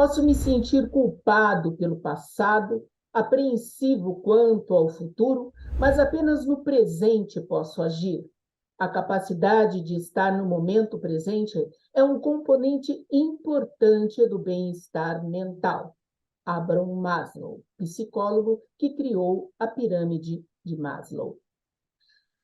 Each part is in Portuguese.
Posso me sentir culpado pelo passado, apreensivo quanto ao futuro, mas apenas no presente posso agir. A capacidade de estar no momento presente é um componente importante do bem-estar mental. Abraham Maslow, psicólogo que criou a pirâmide de Maslow.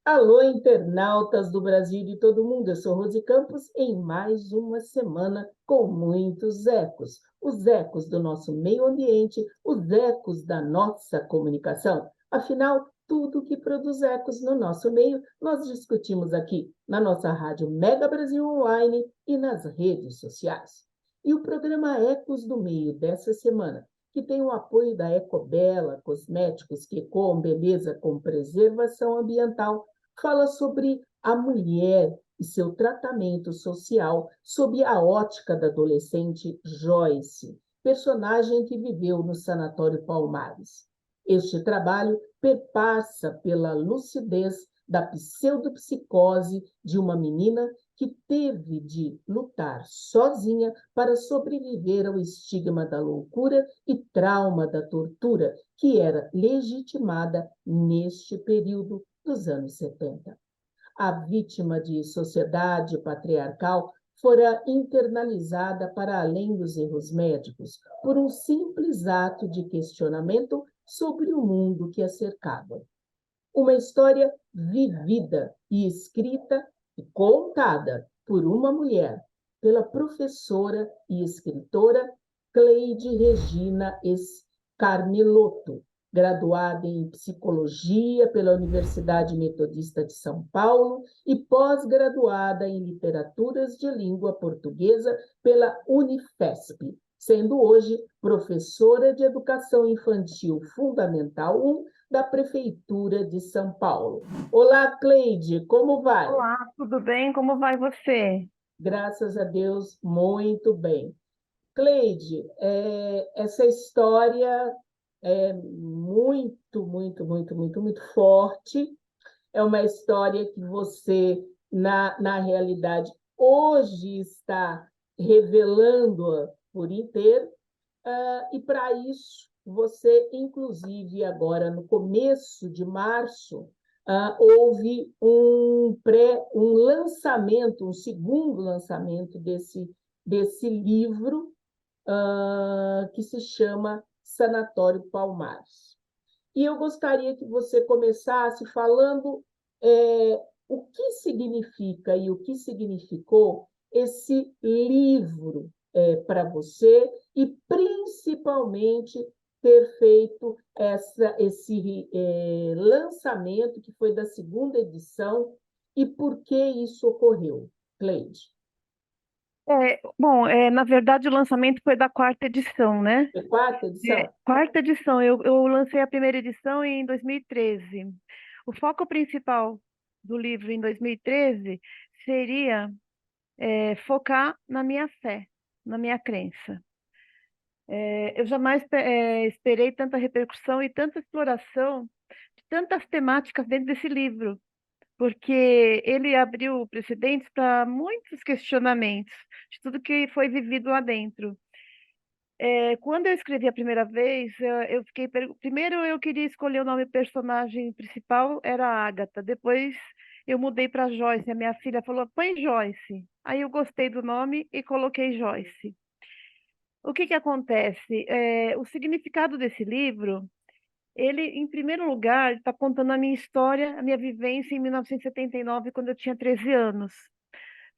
Alô, internautas do Brasil e de todo mundo, eu sou Rose Campos em mais uma semana com muitos ecos. Os ecos do nosso meio ambiente, os ecos da nossa comunicação. Afinal, tudo que produz ecos no nosso meio, nós discutimos aqui na nossa rádio Mega Brasil Online e nas redes sociais. E o programa Ecos do Meio dessa semana, que tem o apoio da Ecobela Cosméticos, que ecoam beleza com preservação ambiental, fala sobre a mulher e seu tratamento social sob a ótica da adolescente Joyce, personagem que viveu no Sanatório Palmares. Este trabalho perpassa pela lucidez da pseudopsicose de uma menina que teve de lutar sozinha para sobreviver ao estigma da loucura e trauma da tortura, que era legitimada neste período dos anos 70. A vítima de sociedade patriarcal fora internalizada para além dos erros médicos por um simples ato de questionamento sobre o mundo que a cercava. Uma história vivida e escrita e contada por uma mulher, pela professora e escritora Cleide Regina Scarmelotto, graduada em Psicologia pela Universidade Metodista de São Paulo e pós-graduada em Literaturas de Língua Portuguesa pela Unifesp, sendo hoje professora de Educação Infantil Fundamental 1 da Prefeitura de São Paulo. Olá, Cleide, como vai? Olá, tudo bem? Como vai você? Graças a Deus, muito bem. Cleide, essa história é muito forte. É uma história que você, na realidade, hoje está revelando-a por inteiro. E para isso, você, inclusive, agora no começo de março, houve um lançamento, um segundo lançamento desse livro, que se chama Sanatório Palmares. E eu gostaria que você começasse falando o que significa e o que significou esse livro para você e, principalmente, ter feito esse lançamento, que foi da segunda edição, e por que isso ocorreu, Cleide? Na verdade, o lançamento foi da quarta edição, né? É quarta edição? Quarta edição, eu lancei a primeira edição em 2013. O foco principal do livro em 2013 seria focar na minha fé, na minha crença. Eu jamais esperei tanta repercussão e tanta exploração de tantas temáticas dentro desse livro, porque ele abriu precedentes para muitos questionamentos de tudo que foi vivido lá dentro. Quando eu escrevi a primeira vez, eu fiquei. Primeiro, eu queria escolher o nome personagem principal, era a Agatha. Depois, eu mudei para Joyce. A minha filha falou: põe Joyce. Aí eu gostei do nome e coloquei Joyce. O que que acontece? O significado desse livro, ele, em primeiro lugar, está contando a minha história, a minha vivência em 1979, quando eu tinha 13 anos.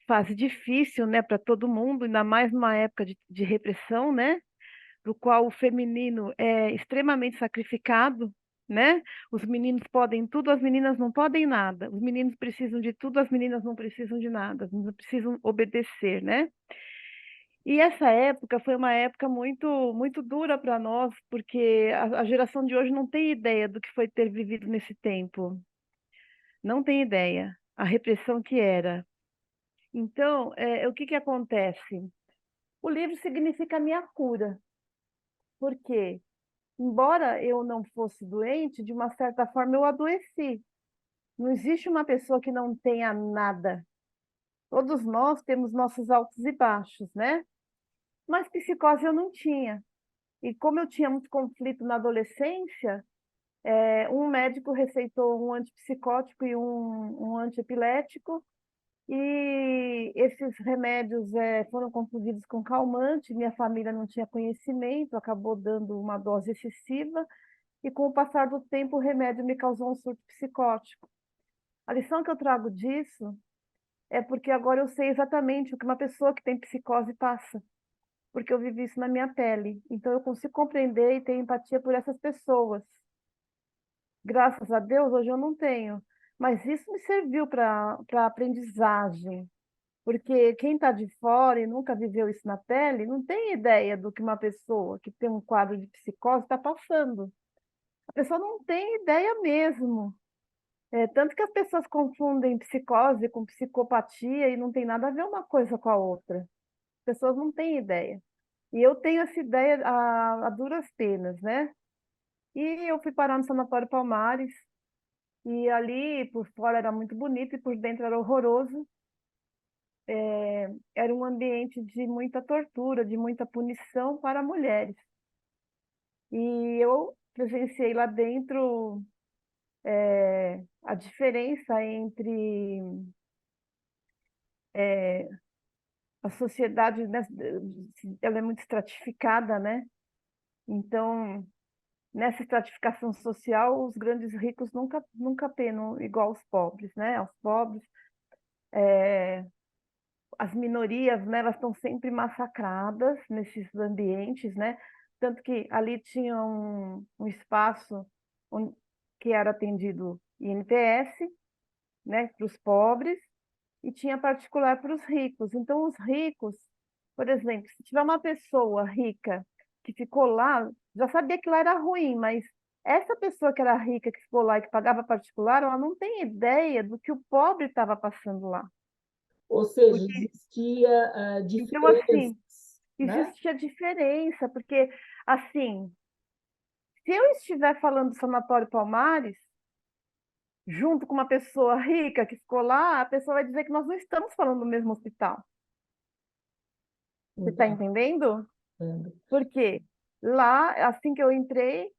Fase difícil, né, para todo mundo, ainda mais numa época de repressão, né, do qual o feminino é extremamente sacrificado, né? Os meninos podem tudo, as meninas não podem nada. Os meninos precisam de tudo, as meninas não precisam de nada. As meninas precisam obedecer, né? E essa época foi uma época muito dura para nós, porque a geração de hoje não tem ideia do que foi ter vivido nesse tempo. Não tem ideia. A repressão que era. Então, o que que acontece? O livro significa a minha cura. Por quê? Embora eu não fosse doente, de uma certa forma eu adoeci. Não existe uma pessoa que não tenha nada. Todos nós temos nossos altos e baixos, né? mas psicose eu não tinha. E como eu tinha muito conflito na adolescência, um médico receitou um antipsicótico e um antiepilético, e esses remédios foram confundidos com calmante, minha família não tinha conhecimento, acabou dando uma dose excessiva, e com o passar do tempo o remédio me causou um surto psicótico. A lição que eu trago disso é porque agora eu sei exatamente o que uma pessoa que tem psicose passa, porque eu vivi isso na minha pele. Então eu consigo compreender e ter empatia por essas pessoas. Graças a Deus, hoje eu não tenho. Mas isso me serviu para aprendizagem, porque quem está de fora e nunca viveu isso na pele, não tem ideia do que uma pessoa que tem um quadro de psicose está passando. A pessoa não tem ideia mesmo. Tanto que as pessoas confundem psicose com psicopatia e não tem nada a ver uma coisa com a outra. As pessoas não têm ideia. E eu tenho essa ideia a duras penas, né? E eu fui parar no Sanatório Palmares, e ali por fora era muito bonito e por dentro era horroroso. Era um ambiente de muita tortura, de muita punição para mulheres. E eu presenciei lá dentro a diferença entre a sociedade, né, ela é muito estratificada, né? Então, nessa estratificação social, os grandes ricos nunca penam igual aos pobres, né? Os pobres, as minorias, né, elas estão sempre massacradas nesses ambientes, né? Tanto que ali tinha um espaço que era atendido INPS, né, para os pobres, e tinha particular para os ricos. Então, os ricos, por exemplo, se tiver uma pessoa rica que ficou lá, já sabia que lá era ruim, mas essa pessoa que era rica, que ficou lá e que pagava particular, ela não tem ideia do que o pobre estava passando lá. Ou seja, Porque, existia então, assim, diferenças, né? existia diferença, porque, assim, se eu estiver falando do Sanatório Palmares, junto com uma pessoa rica que ficou lá, a pessoa vai dizer que nós não estamos falando do mesmo hospital. Você está entendendo? Entendo. Porque lá, assim que eu entrei,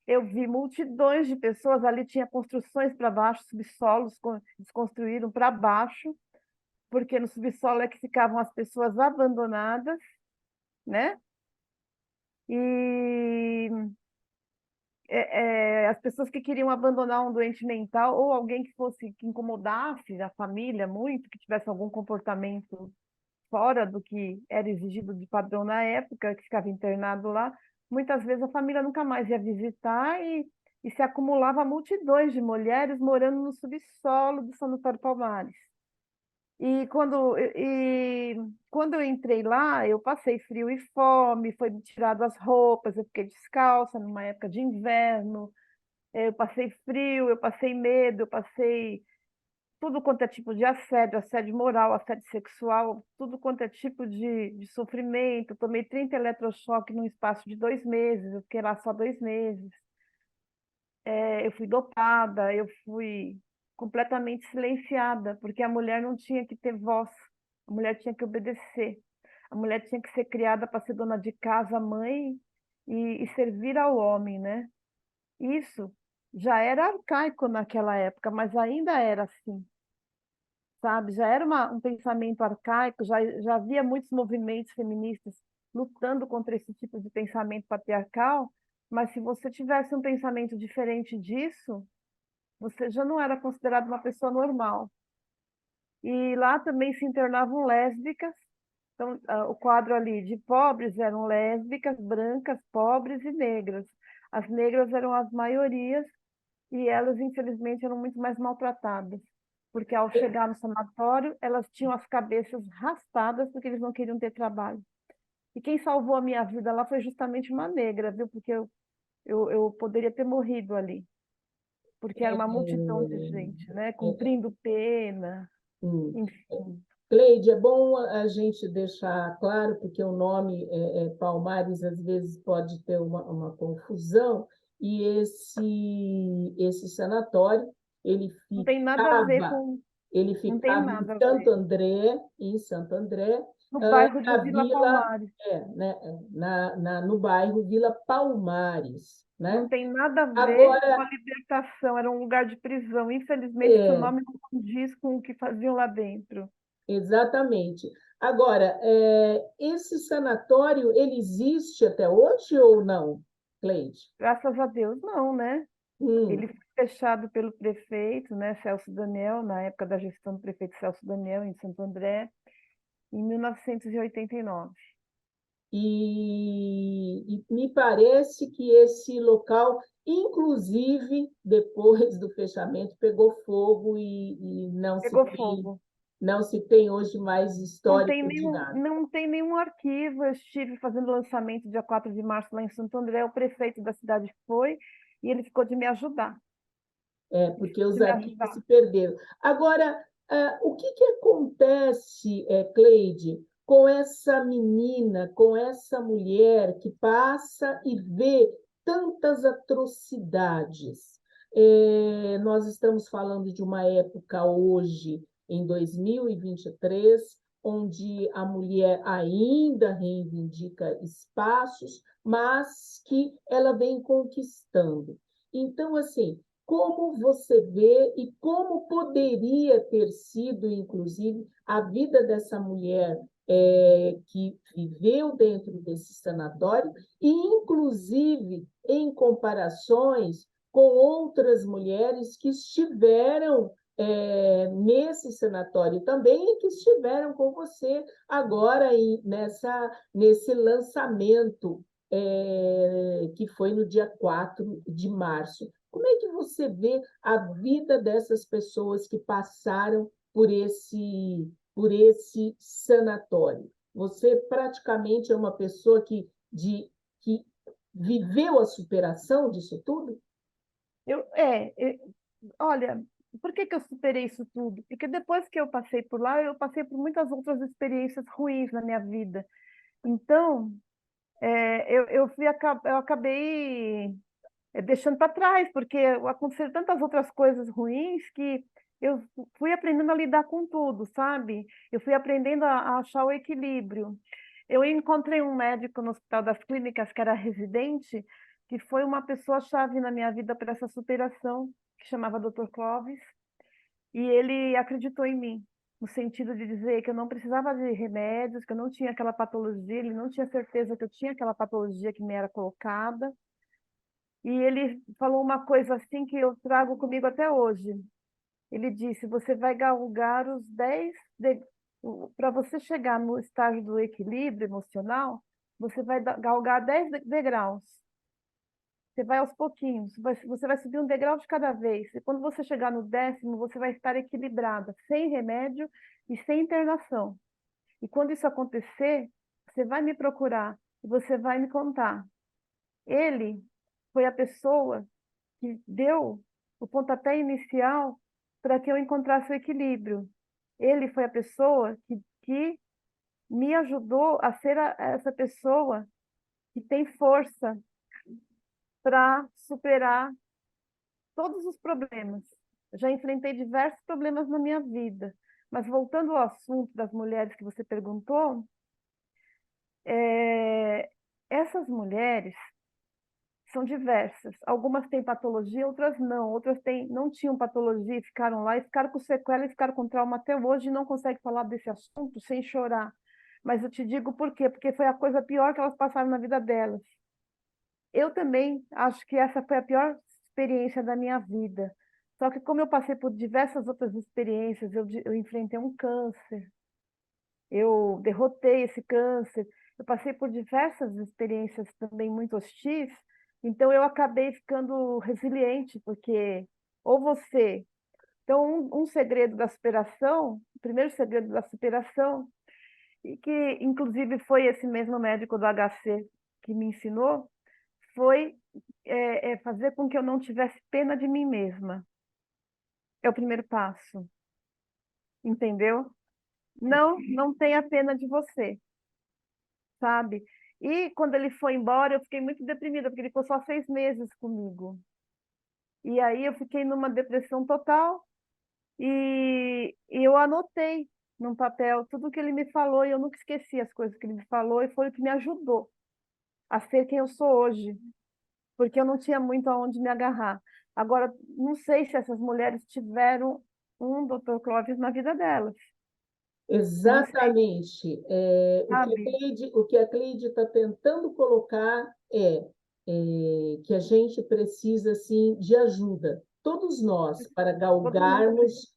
eu vi multidões de pessoas, ali tinha construções para baixo, subsolos, eles construíram para baixo, porque no subsolo é que ficavam as pessoas abandonadas, né? E as pessoas que queriam abandonar um doente mental ou alguém que incomodasse a família muito, que tivesse algum comportamento fora do que era exigido de padrão na época, que ficava internado lá, muitas vezes a família nunca mais ia visitar e se acumulava multidões de mulheres morando no subsolo do Sanatório Palmares. E quando eu entrei lá, eu passei frio e fome, foi me tirado as roupas, eu fiquei descalça numa época de inverno, eu passei frio, eu passei medo, eu passei tudo quanto é tipo de assédio, assédio moral, assédio sexual, tudo quanto é tipo de sofrimento. Tomei 30 eletrochoques num espaço de 2 meses, eu fiquei lá só 2 meses. Eu fui dopada, eu fui completamente silenciada, porque a mulher não tinha que ter voz, a mulher tinha que obedecer, a mulher tinha que ser criada para ser dona de casa, mãe e servir ao homem, né? Isso já era arcaico naquela época, mas ainda era assim, sabe? Já era um pensamento arcaico, já havia muitos movimentos feministas lutando contra esse tipo de pensamento patriarcal, mas se você tivesse um pensamento diferente disso, você já não era considerado uma pessoa normal. E lá também se internavam lésbicas, então o quadro ali de pobres eram lésbicas, brancas, pobres e negras. As negras eram as maiorias e elas, infelizmente, eram muito mais maltratadas, porque ao chegar no sanatório, elas tinham as cabeças raspadas porque eles não queriam ter trabalho. E quem salvou a minha vida lá foi justamente uma negra, viu? Porque eu poderia ter morrido ali, porque era uma multidão de gente, né? É, Cumprindo pena, hum. enfim. Cleide, é bom a gente deixar claro, porque o nome Palmares às vezes pode ter uma confusão, e esse sanatório ele Não tem nada a ver ficava, com. ele Não tem ficava nada a ver. Em Santo André, no bairro de na Vila Vila, Palmares. né, no bairro Vila Palmares, Não né? tem nada a ver com Agora, a libertação, era um lugar de prisão. Infelizmente, que o é, nome não condiz com o que faziam lá dentro. exatamente. Agora, esse sanatório, ele existe até hoje ou não, Cleide? Graças a Deus, não, né? Ele Hum. foi fechado pelo prefeito, né, Celso Daniel, na época da gestão do prefeito Celso Daniel, em Santo André, em 1989. E me parece que esse local, inclusive depois do fechamento, pegou fogo e Pegou fogo. não se tem hoje mais histórico de nada. Não tem nenhum arquivo. Eu estive fazendo lançamento dia 4 de março lá em Santo André, o prefeito da cidade foi e ele ficou de me ajudar. Ele Porque ficou de os me arquivos ajudar. se perderam. Agora, o que acontece, Cleide, com essa menina, com essa mulher que passa e vê tantas atrocidades? Nós estamos falando de uma época hoje, em 2023, onde a mulher ainda reivindica espaços, mas que ela vem conquistando. Então, assim, como você vê e como poderia ter sido, inclusive, a vida dessa mulher que viveu dentro desse sanatório, e, inclusive, em comparações com outras mulheres que estiveram nesse sanatório também e que estiveram com você agora nesse lançamento que foi no dia 4 de março. Como é que você vê a vida dessas pessoas que passaram por esse sanatório? Você praticamente é uma pessoa que viveu a superação disso tudo? Eu, olha, por que que eu superei isso tudo? Porque depois que eu passei por lá, eu passei por muitas outras experiências ruins na minha vida. Então, eu acabei deixando para trás, porque aconteceram tantas outras coisas ruins que eu fui aprendendo a lidar com tudo, sabe? Eu fui aprendendo a achar o equilíbrio. Eu encontrei um médico no Hospital das Clínicas, que era residente, que foi uma pessoa-chave na minha vida para essa superação, que chamava Dr. Clóvis, e ele acreditou em mim, no sentido de dizer que eu não precisava de remédios, que eu não tinha aquela patologia, ele não tinha certeza que eu tinha aquela patologia que me era colocada, e ele falou uma coisa assim que eu trago comigo até hoje. Ele disse: você vai galgar os 10 para você chegar no estágio do equilíbrio emocional, você vai galgar 10 degraus. Você vai aos pouquinhos, você vai subir um degrau de cada vez. E quando você chegar no 10º, você vai estar equilibrada, sem remédio e sem internação. E quando isso acontecer, você vai me procurar e você vai me contar. Ele foi a pessoa que deu o pontapé inicial para que eu encontrasse o equilíbrio. Ele foi a pessoa que me ajudou a ser essa pessoa que tem força para superar todos os problemas. Eu já enfrentei diversos problemas na minha vida, mas voltando ao assunto das mulheres que você perguntou, essas mulheres são diversas. Algumas têm patologia, outras não. Outras não tinham patologia e ficaram lá, e ficaram com sequela e ficaram com trauma até hoje e não conseguem falar desse assunto sem chorar. Mas eu te digo por quê? Porque foi a coisa pior que elas passaram na vida delas. Eu também acho que essa foi a pior experiência da minha vida. Só que como eu passei por diversas outras experiências, eu enfrentei um câncer, eu derrotei esse câncer, eu passei por diversas experiências também muito hostis, então eu acabei ficando resiliente, porque ou você. Então, um segredo da superação, o primeiro segredo da superação, e que inclusive foi esse mesmo médico do HC que me ensinou, foi fazer com que eu não tivesse pena de mim mesma. É o primeiro passo, entendeu? Não tenha pena de você, sabe? E quando ele foi embora, eu fiquei muito deprimida, porque ele ficou só 6 meses comigo. E aí eu fiquei numa depressão total e eu anotei. num papel tudo o que ele me falou e eu nunca esqueci as coisas que ele me falou e foi o que me ajudou a ser quem eu sou hoje, porque eu não tinha muito aonde me agarrar. Agora, não sei se essas mulheres tiveram um Dr. Clóvis na vida delas. Não sei, Exatamente. sabe? O que a Cleide está tentando colocar que a gente precisa assim, de ajuda, todos nós, para Todo mundo precisa. galgarmos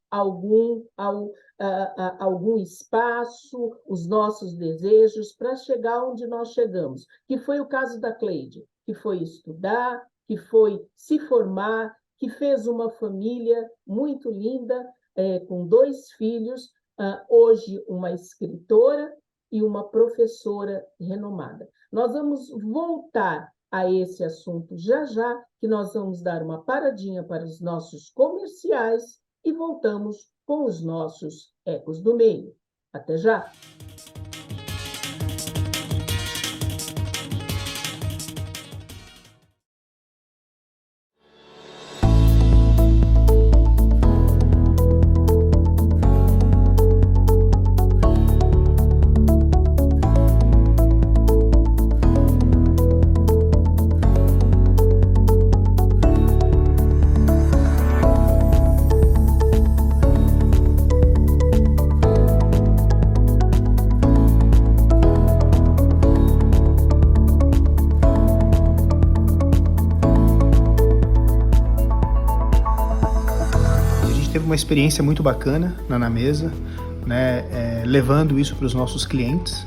algum espaço, os nossos desejos, para chegar onde nós chegamos, que foi o caso da Cleide, que foi estudar, que foi se formar, que fez uma família muito linda, com 2 filhos, hoje uma escritora e uma professora renomada. Nós vamos voltar a esse assunto já já, que nós vamos dar uma paradinha para os nossos comerciais e voltamos com os nossos ecos do meio. Até já! Teve uma experiência muito bacana na mesa, né, levando isso para os nossos clientes,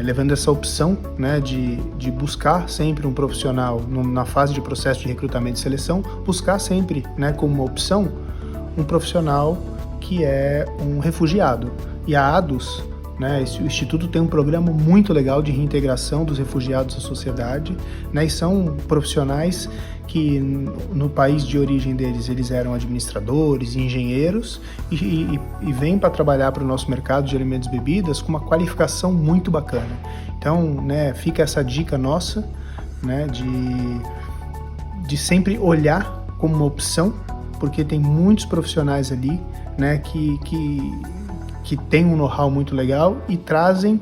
levando essa opção, né, de buscar sempre um profissional na fase de processo de recrutamento e seleção, buscar sempre, né, como uma opção um profissional que é um refugiado. E a ADUS, né, o Instituto tem um programa muito legal de reintegração dos refugiados à sociedade, né, e são profissionais que no país de origem deles eles eram administradores, engenheiros e vêm para trabalhar para o nosso mercado de alimentos e bebidas com uma qualificação muito bacana. Então, né, fica essa dica nossa, né, de sempre olhar como uma opção, porque tem muitos profissionais ali, né, que têm um know-how muito legal e trazem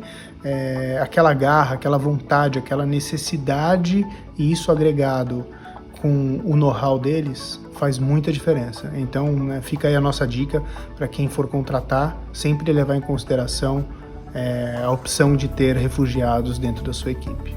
aquela garra, aquela vontade, aquela necessidade, e isso agregado com o know-how deles faz muita diferença. Então, né, fica aí a nossa dica para quem for contratar, sempre levar em consideração a opção de ter refugiados dentro da sua equipe.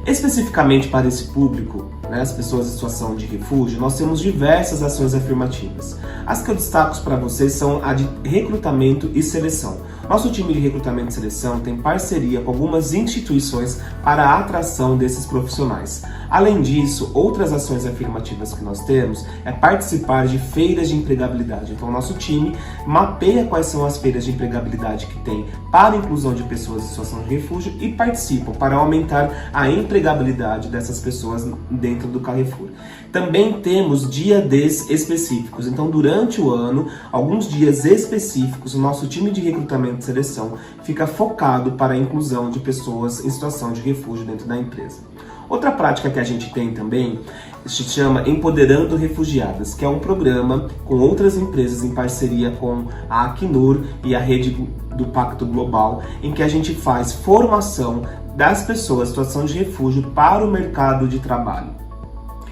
Especificamente para esse público, né, as pessoas em situação de refúgio, nós temos diversas ações afirmativas. As que eu destaco para vocês são a de recrutamento e seleção. Nosso time de recrutamento e seleção tem parceria com algumas instituições para a atração desses profissionais. Além disso, outras ações afirmativas que nós temos é participar de feiras de empregabilidade. Então, nosso time mapeia quais são as feiras de empregabilidade que tem para a inclusão de pessoas em situação de refúgio e participam para aumentar a empregabilidade dessas pessoas dentro do Carrefour. Também temos dia Ds específicos, então durante o ano, alguns dias específicos, o nosso time de recrutamento e seleção fica focado para a inclusão de pessoas em situação de refúgio dentro da empresa. Outra prática que a gente tem também se chama Empoderando Refugiadas, que é um programa com outras empresas em parceria com a Acnur e a rede do Pacto Global, em que a gente faz formação das pessoas em situação de refúgio para o mercado de trabalho.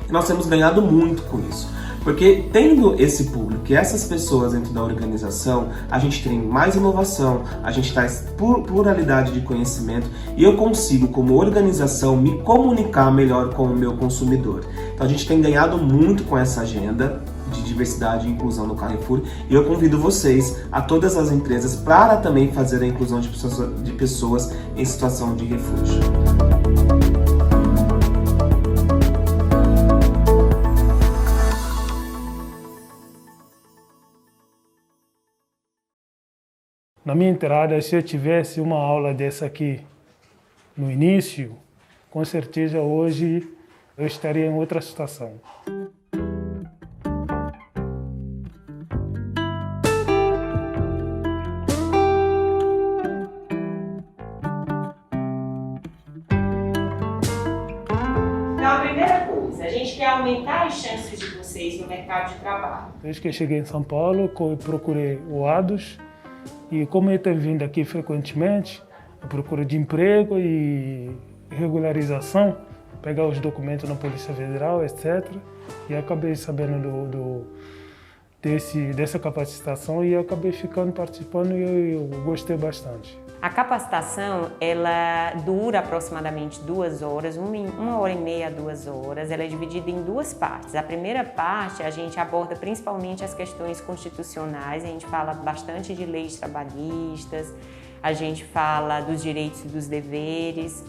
E nós temos ganhado muito com isso, porque tendo esse público e essas pessoas dentro da organização, a gente tem mais inovação, a gente traz pluralidade de conhecimento e eu consigo, como organização, me comunicar melhor com o meu consumidor. Então a gente tem ganhado muito com essa agenda de diversidade e inclusão no Carrefour e eu convido vocês, a todas as empresas, para também fazer a inclusão de pessoas em situação de refúgio. Na minha entrada, se eu tivesse uma aula dessa aqui no início, com certeza hoje eu estaria em outra situação. Então, a primeira coisa, a gente quer aumentar as chances de vocês no mercado de trabalho. Desde que eu cheguei em São Paulo, eu procurei o ADUS E como eu tenho vindo aqui frequentemente, à procura de emprego e regularização, pegar os documentos na Polícia Federal, etc. E acabei sabendo dessa capacitação e acabei ficando participando e eu gostei bastante. A capacitação, ela dura aproximadamente 2 horas, 1h30 a 2 horas. Ela é dividida em 2 partes. A primeira parte, a gente aborda principalmente as questões constitucionais, a gente fala bastante de leis trabalhistas, a gente fala dos direitos e dos deveres.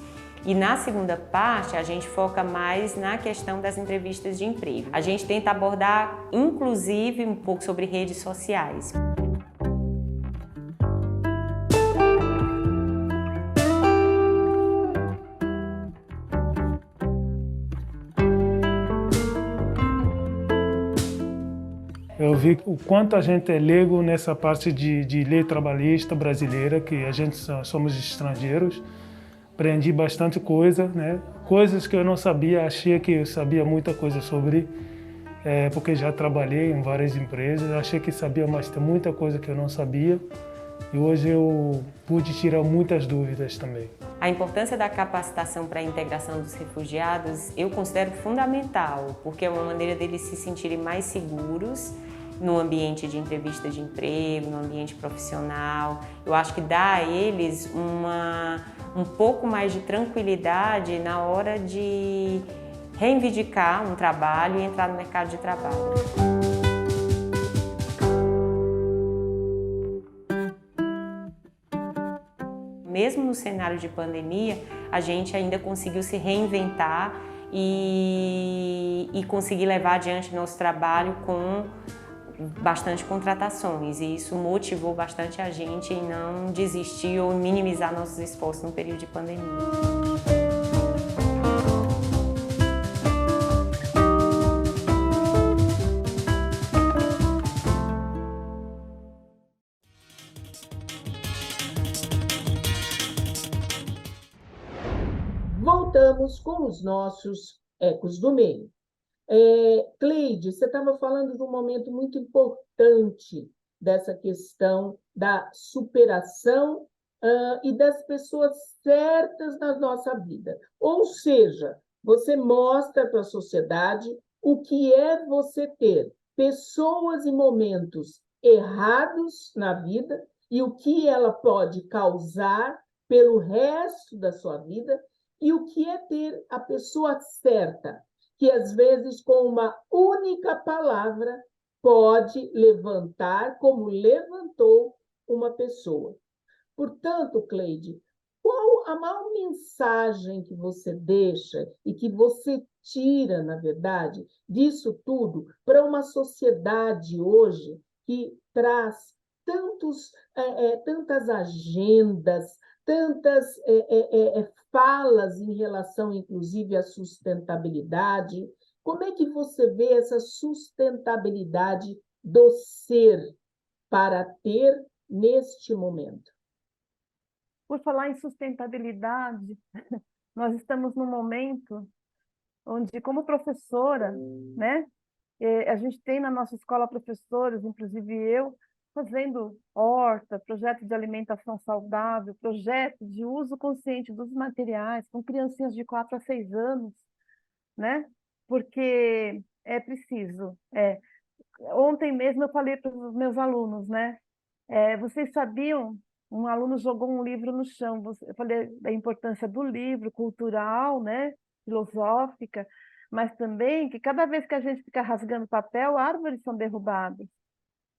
E na segunda parte, a gente foca mais na questão das entrevistas de emprego. A gente tenta abordar, inclusive, um pouco sobre redes sociais. Eu vi o quanto a gente é leigo nessa parte de lei trabalhista brasileira, que a gente somos estrangeiros. Aprendi bastante coisa, né? Coisas que eu não sabia, achei que eu sabia muita coisa sobre, porque já trabalhei em várias empresas, achei que sabia, mas tem muita coisa que eu não sabia. E hoje eu pude tirar muitas dúvidas também. A importância da capacitação para a integração dos refugiados eu considero fundamental, porque é uma maneira deles se sentirem mais seguros no ambiente de entrevista de emprego, no ambiente profissional. Eu acho que dá a eles um pouco mais de tranquilidade na hora de reivindicar um trabalho e entrar no mercado de trabalho. Mesmo no cenário de pandemia, a gente ainda conseguiu se reinventar e conseguir levar adiante nosso trabalho com bastante contratações, e isso motivou bastante a gente em não desistir ou minimizar nossos esforços no período de pandemia. Voltamos com os nossos ecos do meio. Cleide, você estava falando de um momento muito importante dessa questão da superação e das pessoas certas na nossa vida. Ou seja, você mostra para a sociedade o que é você ter pessoas e momentos errados na vida e o que ela pode causar pelo resto da sua vida e o que é ter a pessoa certa, que às vezes com uma única palavra pode levantar como levantou uma pessoa. Portanto, Cleide, qual a maior mensagem que você deixa e que você tira, na verdade, disso tudo para uma sociedade hoje que traz tantas agendas, tantas falas em relação, inclusive, à sustentabilidade? Como é que você vê essa sustentabilidade do ser para ter neste momento? Por falar em sustentabilidade, nós estamos num momento onde, como professora, né, a gente tem na nossa escola professores, inclusive eu, fazendo horta, projeto de alimentação saudável, projeto de uso consciente dos materiais, com criancinhas de 4 a 6 anos, né? Porque é preciso. Ontem mesmo eu falei para os meus alunos, né? Vocês sabiam, um aluno jogou um livro no chão, eu falei da importância do livro, cultural, né? Filosófica, mas também que cada vez que a gente fica rasgando papel, árvores são derrubadas.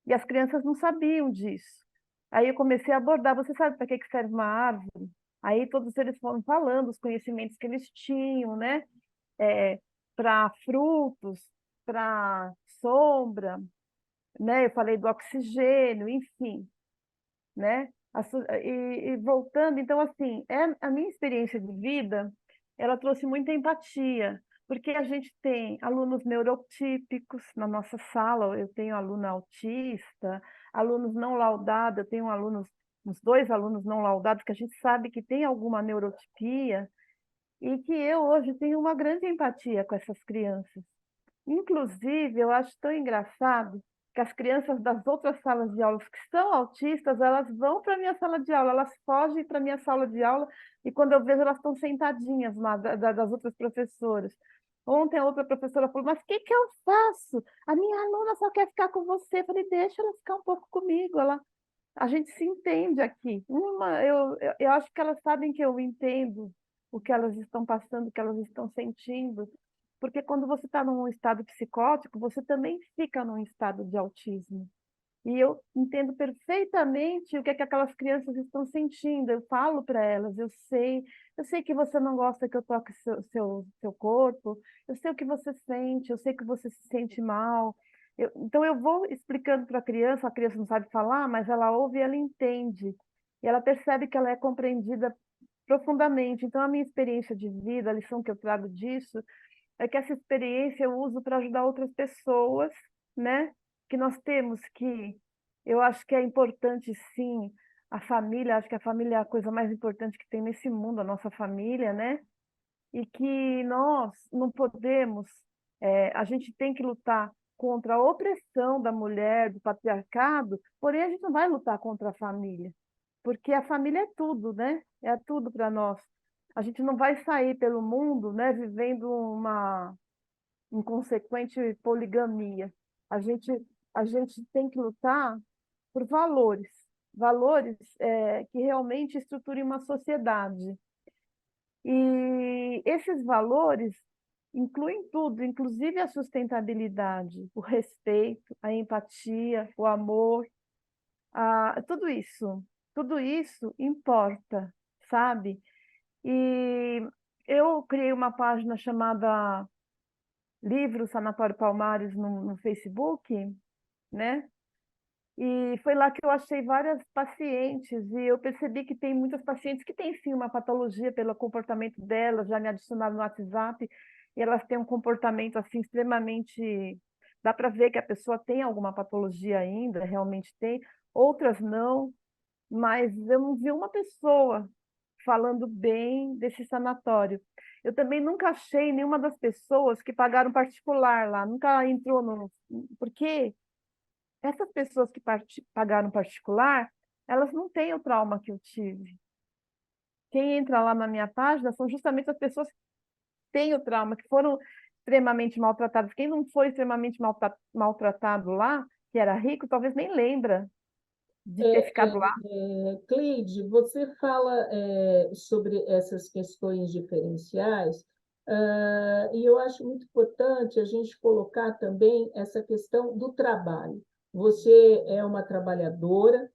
E as crianças não sabiam disso. Aí eu comecei a abordar, você sabe para que serve uma árvore? Aí todos eles foram falando os conhecimentos que eles tinham, né? Para frutos, para sombra, né? Eu falei do oxigênio, enfim, né? E voltando, então, assim, a minha experiência de vida, ela trouxe muita empatia, porque a gente tem alunos neurotípicos na nossa sala, eu tenho aluno autista, alunos não laudados, eu tenho uns 2 alunos não laudados, que a gente sabe que tem alguma neurotipia, e que eu hoje tenho uma grande empatia com essas crianças. Inclusive, eu acho tão engraçado que as crianças das outras salas de aula que são autistas, elas vão para a minha sala de aula, elas fogem para a minha sala de aula, e quando eu vejo, elas estão sentadinhas lá, das outras professoras. Ontem a outra professora falou, mas o que que eu faço? A minha aluna só quer ficar com você. Eu falei, deixa ela ficar um pouco comigo, a gente se entende aqui. Eu acho que elas sabem que eu entendo o que elas estão passando, o que elas estão sentindo, porque quando você está num estado psicótico, você também fica num estado de autismo. E eu entendo perfeitamente o que é que aquelas crianças estão sentindo. Eu falo para elas, eu sei que você não gosta que eu toque seu corpo, eu sei o que você sente, eu sei que você se sente mal. Então eu vou explicando para a criança não sabe falar, mas ela ouve e ela entende. E ela percebe que ela é compreendida profundamente. Então a minha experiência de vida, a lição que eu trago disso, é que essa experiência eu uso para ajudar outras pessoas, né? Que nós temos que, eu acho que é importante sim, a família, acho que a família é a coisa mais importante que tem nesse mundo, a nossa família, né? E que nós não podemos, a gente tem que lutar contra a opressão da mulher, do patriarcado, porém a gente não vai lutar contra a família, porque a família é tudo, né? É tudo para nós. A gente não vai sair pelo mundo, né, vivendo uma inconsequente poligamia. A gente, a gente tem que lutar por valores, valores que realmente estruturem uma sociedade. E esses valores incluem tudo, inclusive a sustentabilidade, o respeito, a empatia, o amor, tudo isso importa, sabe? E eu criei uma página chamada Livro Sanatório Palmares no Facebook, né? E foi lá que eu achei várias pacientes e eu percebi que tem muitas pacientes que têm sim uma patologia pelo comportamento delas, já me adicionaram no WhatsApp, e elas têm um comportamento assim extremamente, dá para ver que a pessoa tem alguma patologia ainda, realmente tem, outras não, mas eu não vi uma pessoa falando bem desse sanatório. Eu também nunca achei nenhuma das pessoas que pagaram particular lá, nunca entrou no. Porque essas pessoas que pagaram particular, elas não têm o trauma que eu tive. Quem entra lá na minha página são justamente as pessoas que têm o trauma, que foram extremamente maltratadas. Quem não foi extremamente maltratado lá, que era rico, talvez nem lembra de ter ficado lá. Cleide, você fala sobre essas questões diferenciais, e eu acho muito importante a gente colocar também essa questão do trabalho. Você é uma trabalhadora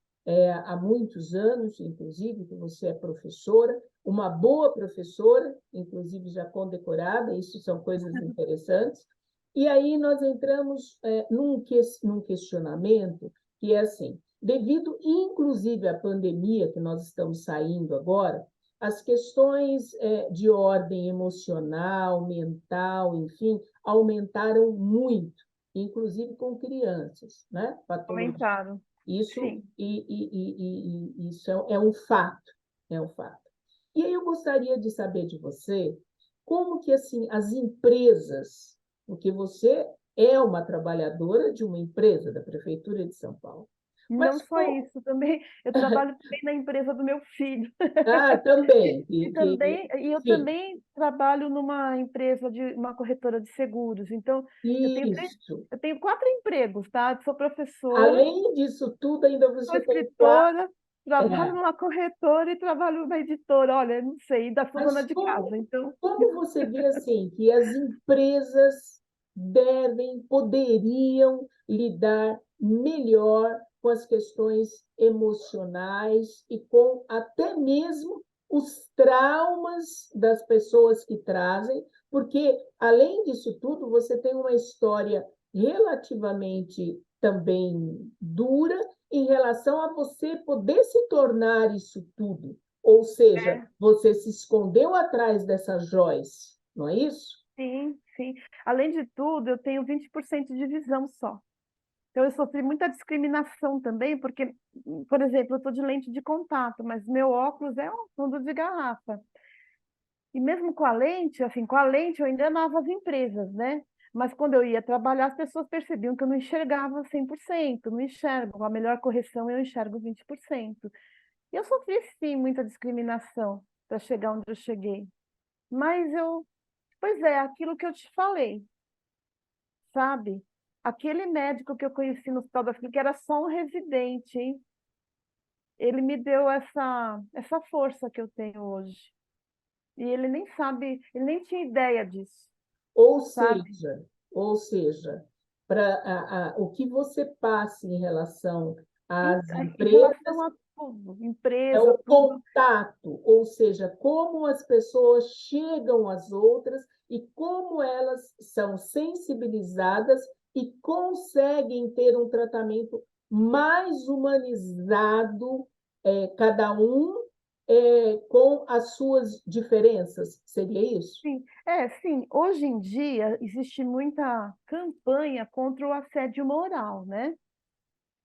há muitos anos, inclusive, que você é professora, uma boa professora, inclusive já condecorada, isso são coisas interessantes. E aí nós entramos num questionamento que é assim, devido, inclusive, à pandemia que nós estamos saindo agora, as questões de ordem emocional, mental, enfim, aumentaram muito, inclusive com crianças, né? Aumentaram. Isso, Sim. isso é um fato, é um fato. E aí eu gostaria de saber de você como que assim as empresas, porque você é uma trabalhadora de uma empresa da Prefeitura de São Paulo. Não só isso, também eu trabalho também na empresa do meu filho. Também. Eu também trabalho numa empresa de uma corretora de seguros. Então, Isso. eu tenho 4 empregos, tá? Sou professora, Além disso tudo, ainda sou você tem escritora, trabalho numa corretora e trabalho numa editora. Olha, não sei, ainda sou dona Mas de casa, então. como você vê assim que as empresas poderiam lidar melhor com as questões emocionais e com até mesmo os traumas das pessoas que trazem, porque, além disso tudo, você tem uma história relativamente também dura em relação a você poder se tornar isso tudo. Ou seja, você se escondeu atrás dessas joias, não é isso? Sim, sim. Além de tudo, eu tenho 20% de visão só. Então, eu sofri muita discriminação também, porque, por exemplo, eu estou de lente de contato, mas meu óculos é um fundo de garrafa. E mesmo com a lente, assim, com a lente eu enganava as empresas, né? Mas quando eu ia trabalhar, as pessoas percebiam que eu não enxergava 100%, não enxergo. A melhor correção eu enxergo 20%. E eu sofri, sim, muita discriminação para chegar onde eu cheguei. Mas pois é, aquilo que eu te falei, sabe? Aquele médico que eu conheci no Hospital da Clínica, que era só um residente, hein? Ele me deu essa força que eu tenho hoje. E ele nem sabe, ele nem tinha ideia disso, Ou sabe? seja, ou seja, o que você passa em relação às Em empresas relação a tudo, é empresa, o tudo, contato, ou seja, como as pessoas chegam às outras e como elas são sensibilizadas e conseguem ter um tratamento mais humanizado, cada um com as suas diferenças. Seria isso? sim. Sim, hoje em dia existe muita campanha contra o assédio moral, né?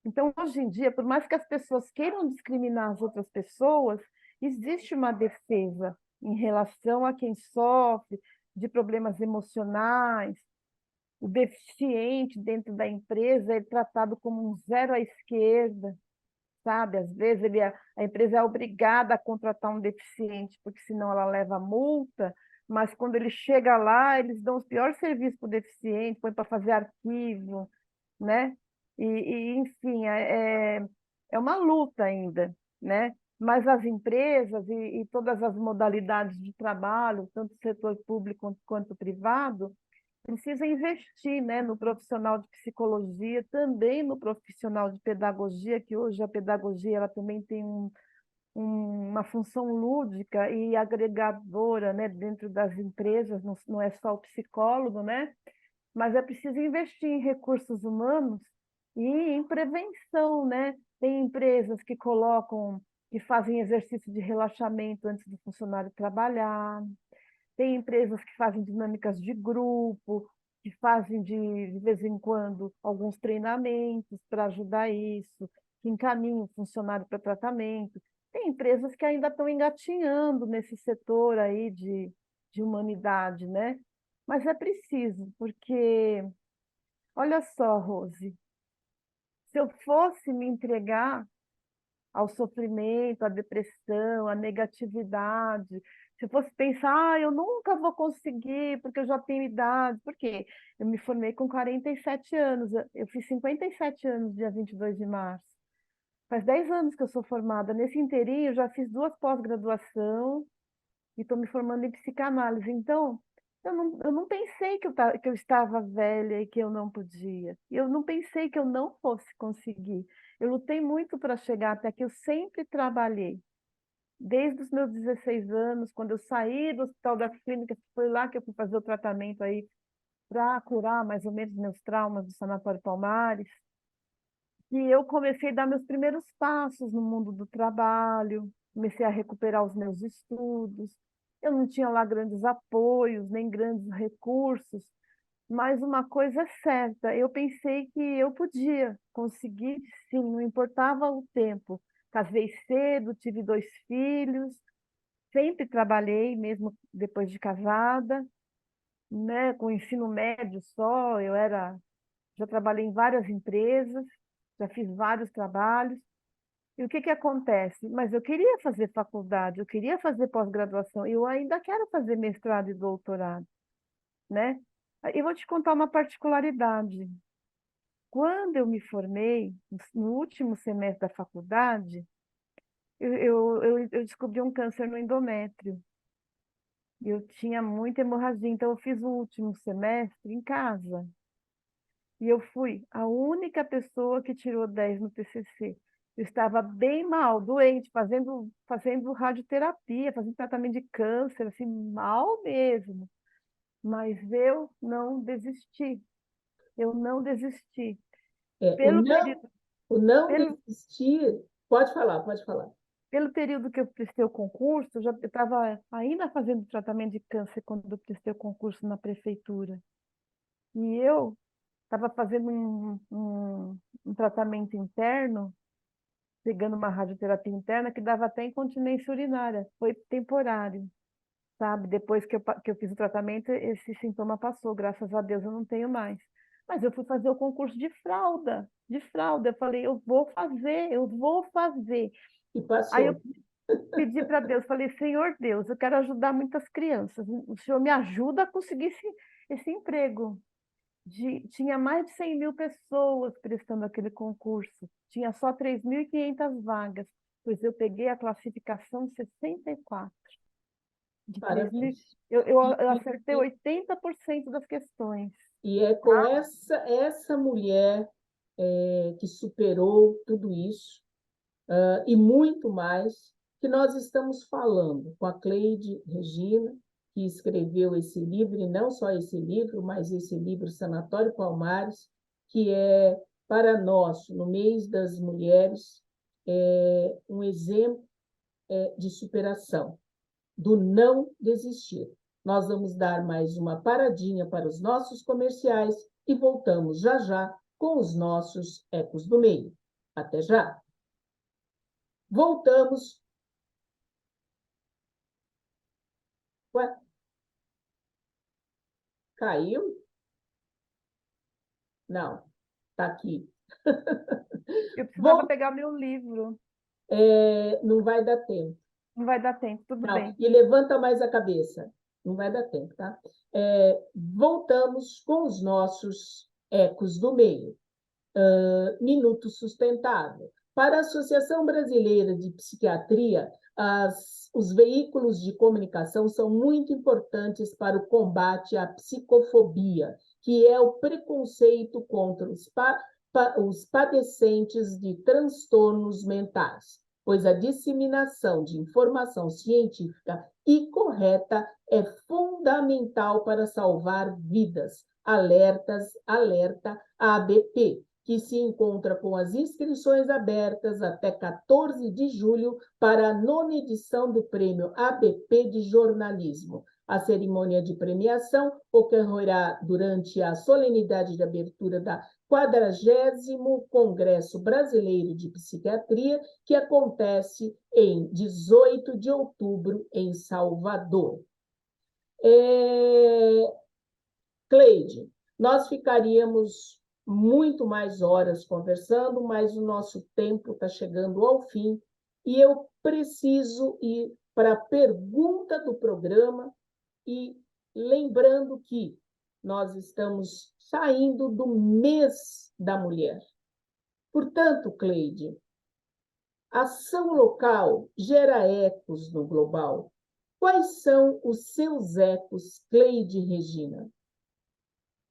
Então, hoje em dia, por mais que as pessoas queiram discriminar as outras pessoas, existe uma defesa em relação a quem sofre de problemas emocionais. O deficiente dentro da empresa é tratado como um zero à esquerda, sabe? Às vezes a empresa é obrigada a contratar um deficiente, porque senão ela leva multa, mas quando ele chega lá, eles dão os piores serviços para o deficiente, põe para fazer arquivo, né? Enfim, é uma luta ainda, né? Mas as empresas e todas as modalidades de trabalho, tanto o setor público quanto o privado, precisam investir, né, no profissional de psicologia, também no profissional de pedagogia, que hoje a pedagogia ela também tem uma função lúdica e agregadora, né, dentro das empresas, não é só o psicólogo, né? Mas é preciso investir em recursos humanos e em prevenção, né? Tem empresas que fazem exercício de relaxamento antes do funcionário trabalhar, tem empresas que fazem dinâmicas de grupo, que fazem de vez em quando alguns treinamentos para ajudar isso, que encaminham o funcionário para tratamento. Tem empresas que ainda estão engatinhando nesse setor aí de humanidade, né? Mas é preciso, porque, olha só, Rose, se eu fosse me entregar ao sofrimento, à depressão, à negatividade. Se eu fosse pensar, eu nunca vou conseguir, porque eu já tenho idade. Por quê? Eu me formei com 47 anos, eu fiz 57 anos, dia 22 de março. Faz 10 anos que eu sou formada. Nesse inteirinho, eu já fiz 2 pós-graduação e estou me formando em psicanálise. Então, eu não pensei que eu estava velha e que eu não podia. Eu não pensei que eu não fosse conseguir. Eu lutei muito para chegar até aqui. Eu sempre trabalhei. Desde os meus 16 anos, quando eu saí do Hospital das Clínicas, foi lá que eu fui fazer o tratamento aí para curar mais ou menos meus traumas do Sanatório Palmares. E eu comecei a dar meus primeiros passos no mundo do trabalho, comecei a recuperar os meus estudos. Eu não tinha lá grandes apoios, nem grandes recursos, mas uma coisa é certa, eu pensei que eu podia conseguir, sim, não importava o tempo. Casei cedo, tive 2 filhos, sempre trabalhei, mesmo depois de casada, né, com ensino médio só, já trabalhei em várias empresas, já fiz vários trabalhos. E o que que acontece? Mas eu queria fazer faculdade, eu queria fazer pós-graduação, eu ainda quero fazer mestrado e doutorado, né? Eu vou te contar uma particularidade. Quando eu me formei, no último semestre da faculdade, eu descobri um câncer no endométrio. Eu tinha muita hemorragia, então eu fiz o último semestre em casa. E eu fui a única pessoa que tirou 10 no TCC. Eu estava bem mal, doente, fazendo radioterapia, fazendo tratamento de câncer, assim, mal mesmo. Mas eu não desisti. Eu não desisti. É, Pelo período, o não pelo, desistir, pode falar, pode falar. pelo período que eu prestei o concurso, eu estava ainda fazendo tratamento de câncer quando eu prestei o concurso na prefeitura. E eu estava fazendo um tratamento interno, pegando uma radioterapia interna que dava até incontinência urinária. Foi temporário. sabe? Depois que eu fiz o tratamento, esse sintoma passou, graças a Deus eu não tenho mais. Mas eu fui fazer o concurso de fralda, de fralda. Eu falei, eu vou fazer, eu vou fazer. E Aí eu passou. pedi para Deus, falei, Senhor Deus, eu quero ajudar muitas crianças. O Senhor me ajuda a conseguir esse emprego. Tinha mais de 100.000 pessoas prestando aquele concurso. Tinha só 3.500 vagas, pois eu peguei a classificação 64. De 3.000, Parabéns. eu E, acertei 80% das questões. e é com essa mulher que superou tudo isso, e muito mais, que nós estamos falando com a Cleide Regina, que escreveu esse livro, e não só esse livro, mas esse livro Sanatório Palmares, que é, para nós, no mês das mulheres, um exemplo de superação, do não desistir. Nós vamos dar mais uma paradinha para os nossos comerciais e voltamos já já com os nossos ecos do meio. Até já! Voltamos. Ué? Caiu? Não, está aqui. Eu precisava pegar meu livro. Não vai dar tempo. Não vai dar tempo, tudo Não, bem. e levanta mais a cabeça. Não vai dar tempo, tá? Voltamos com os nossos ecos do meio. Minuto Sustentável. Para a Associação Brasileira de Psiquiatria, os veículos de comunicação são muito importantes para o combate à psicofobia, que é o preconceito contra os padecentes de transtornos mentais, pois a disseminação de informação científica e correta é fundamental para salvar vidas. Alerta ABP, que se encontra com as inscrições abertas até 14 de julho para a 9ª edição do Prêmio ABP de Jornalismo. A cerimônia de premiação ocorrerá durante a solenidade de abertura da 40º Congresso Brasileiro de Psiquiatria, que acontece em 18 de outubro, em Salvador. Cleide, nós ficaríamos muito mais horas conversando, mas o nosso tempo está chegando ao fim e eu preciso ir para a pergunta do programa e lembrando que nós estamos saindo do mês da mulher. Portanto, Cleide, ação local gera ecos no global. Quais são os seus ecos, Cleide Regina?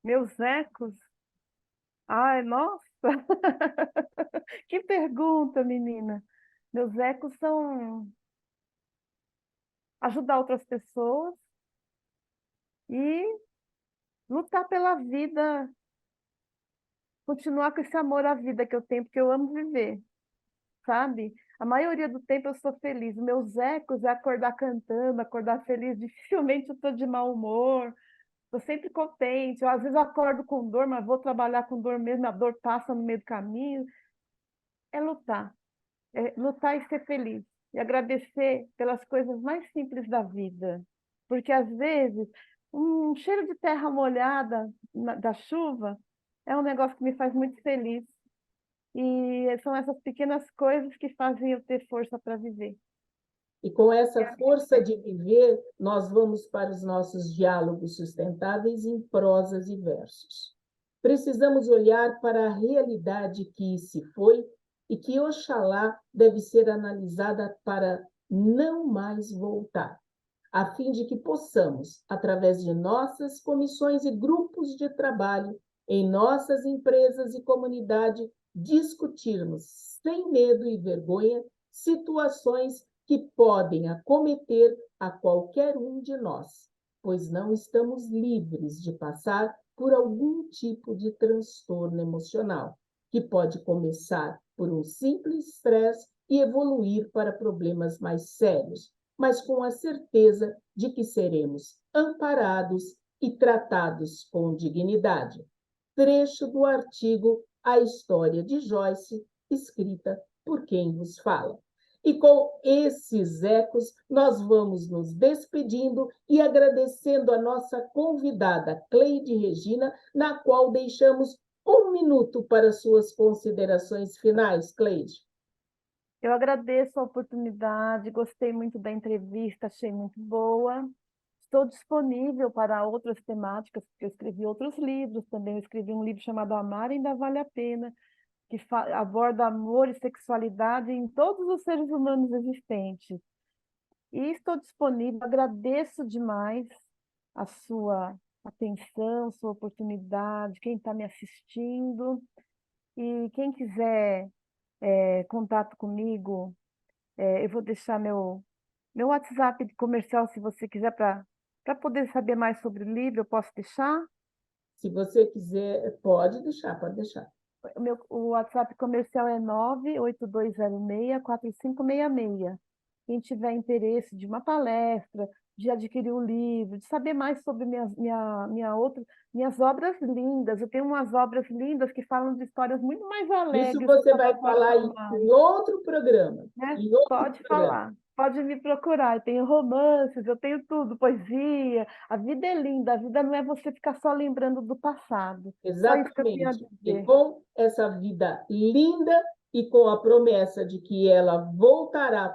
Meus ecos? Ai, nossa! Que pergunta, menina! Meus ecos são ajudar outras pessoas e lutar pela vida, continuar com esse amor à vida que eu tenho, porque eu amo viver, sabe? A maioria do tempo eu sou feliz. Meus ecos é acordar cantando, acordar feliz. Dificilmente eu estou de mau humor, estou sempre contente. Às vezes eu acordo com dor, mas vou trabalhar com dor mesmo, a dor passa no meio do caminho. É lutar e ser feliz. E agradecer pelas coisas mais simples da vida. Porque, às vezes, um cheiro de terra molhada da chuva é um negócio que me faz muito feliz. E são essas pequenas coisas que fazem eu ter força para viver. E com essa força de viver, nós vamos para os nossos diálogos sustentáveis em prosas e versos. Precisamos olhar para a realidade que se foi e que, oxalá, deve ser analisada para não mais voltar, a fim de que possamos, através de nossas comissões e grupos de trabalho, em nossas empresas e comunidade, discutirmos, sem medo e vergonha, situações que podem acometer a qualquer um de nós, pois não estamos livres de passar por algum tipo de transtorno emocional, que pode começar por um simples estresse e evoluir para problemas mais sérios, mas com a certeza de que seremos amparados e tratados com dignidade. Trecho do artigo A História de Joyce, escrita por quem vos fala. E com esses ecos, nós vamos nos despedindo e agradecendo a nossa convidada, Cleide Regina, na qual deixamos 1 minuto para suas considerações finais, Cleide. Eu agradeço a oportunidade, gostei muito da entrevista, achei muito boa. Estou disponível para outras temáticas, porque eu escrevi outros livros também. Eu escrevi um livro chamado Amar Ainda Vale a Pena, que aborda amor e sexualidade em todos os seres humanos existentes. E estou disponível, agradeço demais a sua atenção, sua oportunidade, quem está me assistindo. E quem quiser contato comigo, eu vou deixar meu WhatsApp comercial, se você quiser, para poder saber mais sobre o livro, eu posso deixar? Se você quiser, pode deixar, pode deixar. O WhatsApp comercial é 98206-4566. Quem tiver interesse de uma palestra, de adquirir um livro, de saber mais sobre minhas obras lindas. Eu tenho umas obras lindas que falam de histórias muito mais alegres. Isso você que eu vai posso falar em outro programa. né? Em outro Pode programa. falar, pode me procurar. Eu tenho romances, eu tenho tudo, poesia. A vida é linda, a vida não é você ficar só lembrando do passado. Só isso que eu tenho a Exatamente. E dizer. com essa vida linda e com a promessa de que ela voltará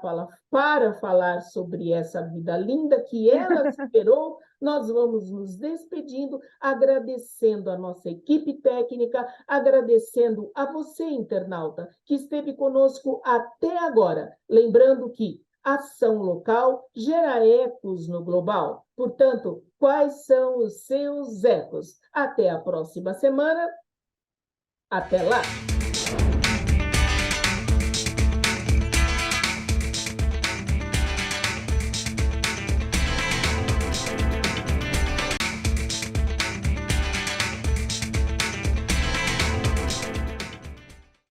para falar sobre essa vida linda que ela esperou, nós vamos nos despedindo, agradecendo a nossa equipe técnica, agradecendo a você, internauta, que esteve conosco até agora. Lembrando que ação local gera ecos no global. Portanto, quais são os seus ecos? Até a próxima semana. Até lá!